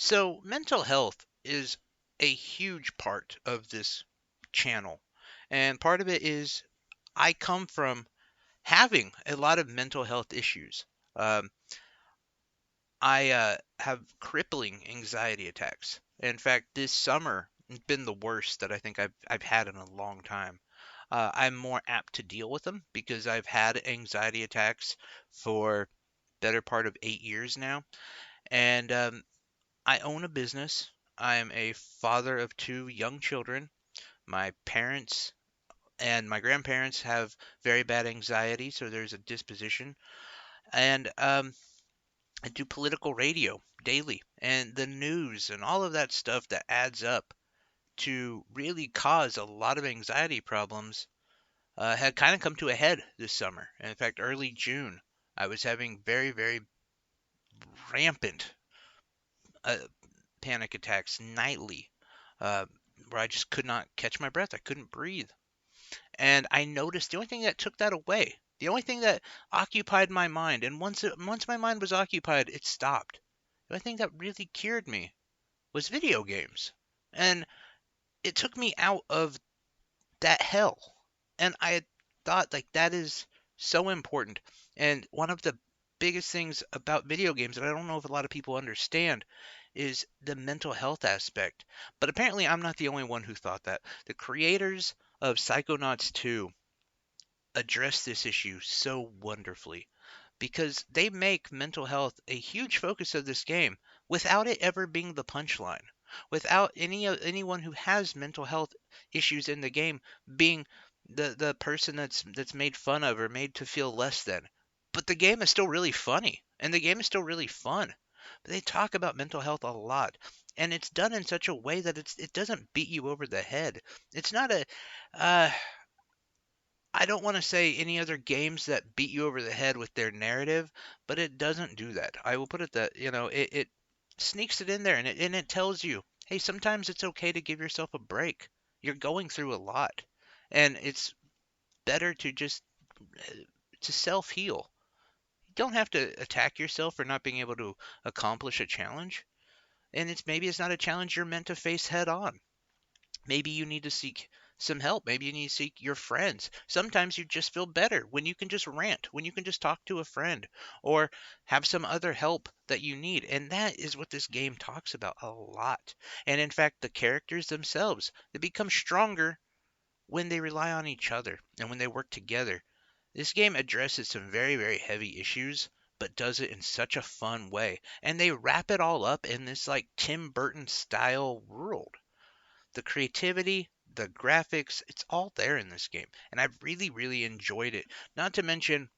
So, mental health is a huge part of this channel. And part of it is I come from having a lot of mental health issues. Um, I have crippling anxiety attacks. In fact, this summer has been the worst that I think I've had in a long time. I'm more apt to deal with them because I've had anxiety attacks for better part of 8 years now. And I own a business. I'm a father of two young children. My parents and my grandparents have very bad anxiety, so there's a disposition. And I do political radio daily, and the news and all of that stuff that adds up to really cause a lot of anxiety problems had kind of come to a head this summer. And in fact, early June, I was having very, very rampant uh, panic attacks nightly, uh, where I just could not catch my breath. I couldn't breathe. And I noticed the only thing that took that away, the only thing that occupied my mind, and once my mind was occupied, it stopped. The only thing that really cured me was video games. And it took me out of that hell. And I had thought like that is so important. And one of the biggest things about video games that I don't know if a lot of people understand is the mental health aspect. But apparently I'm not the only one who thought that. The creators of Psychonauts 2 address this issue so wonderfully because they make mental health a huge focus of this game without it ever being the punchline. Without anyone who has mental health issues in the game being the person that's made fun of or made to feel less than. But the game is still really funny and the game is still really fun. But they talk about mental health a lot. And it's done in such a way that it doesn't beat you over the head. It's not a uh, I don't want to say any other games that beat you over the head with their narrative, but it doesn't do that. I will put it that, it sneaks it in there and it tells you, hey, sometimes it's okay to give yourself a break. You're going through a lot. And it's better to just to self-heal. You don't have to attack yourself for not being able to accomplish a challenge. And maybe it's not a challenge you're meant to face head on. Maybe you need to seek some help. Maybe you need to seek your friends. Sometimes you just feel better when you can just rant, when you can just talk to a friend or have some other help that you need. And that is what this game talks about a lot. And in fact, the characters themselves, they become stronger when they rely on each other and when they work together. This game addresses some very, very heavy issues, but does it in such a fun way. And they wrap it all up in this like Tim Burton style world. The creativity, the graphics, it's all there in this game. And I've really, really enjoyed it. Not to mention,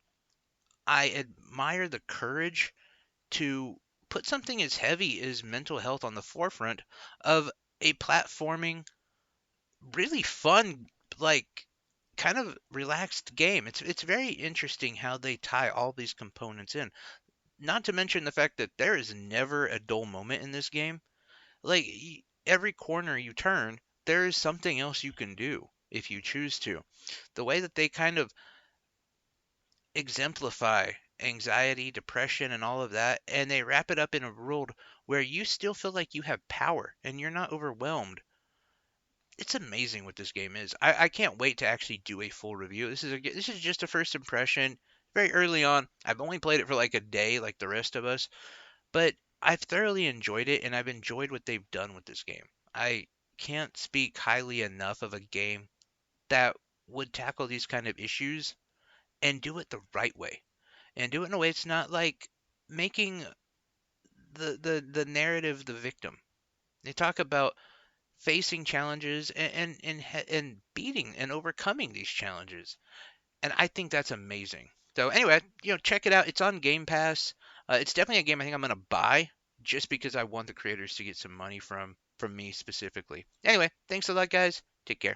I admire the courage to put something as heavy as mental health on the forefront of a platforming, really fun, like kind of relaxed game. It's very interesting how they tie all these components in. Not to mention the fact that there is never a dull moment in this game. Like every corner you turn, there is something else you can do if you choose to. The way that they kind of exemplify anxiety, depression, and all of that, and they wrap it up in a world where you still feel like you have power and you're not overwhelmed. It's amazing what this game is. I can't wait to actually do a full review. This is just a first impression. Very early on. I've only played it for like a day, like the rest of us. But I've thoroughly enjoyed it, and I've enjoyed what they've done with this game. I can't speak highly enough of a game that would tackle these kind of issues and do it the right way. And do it in a way it's not like making the narrative the victim. They talk about facing challenges and beating and overcoming these challenges. And I think that's amazing. So anyway, check it out. It's on Game Pass. It's definitely a game I think I'm gonna buy just because I want the creators to get some money from me specifically. Anyway, thanks a lot, guys. Take care.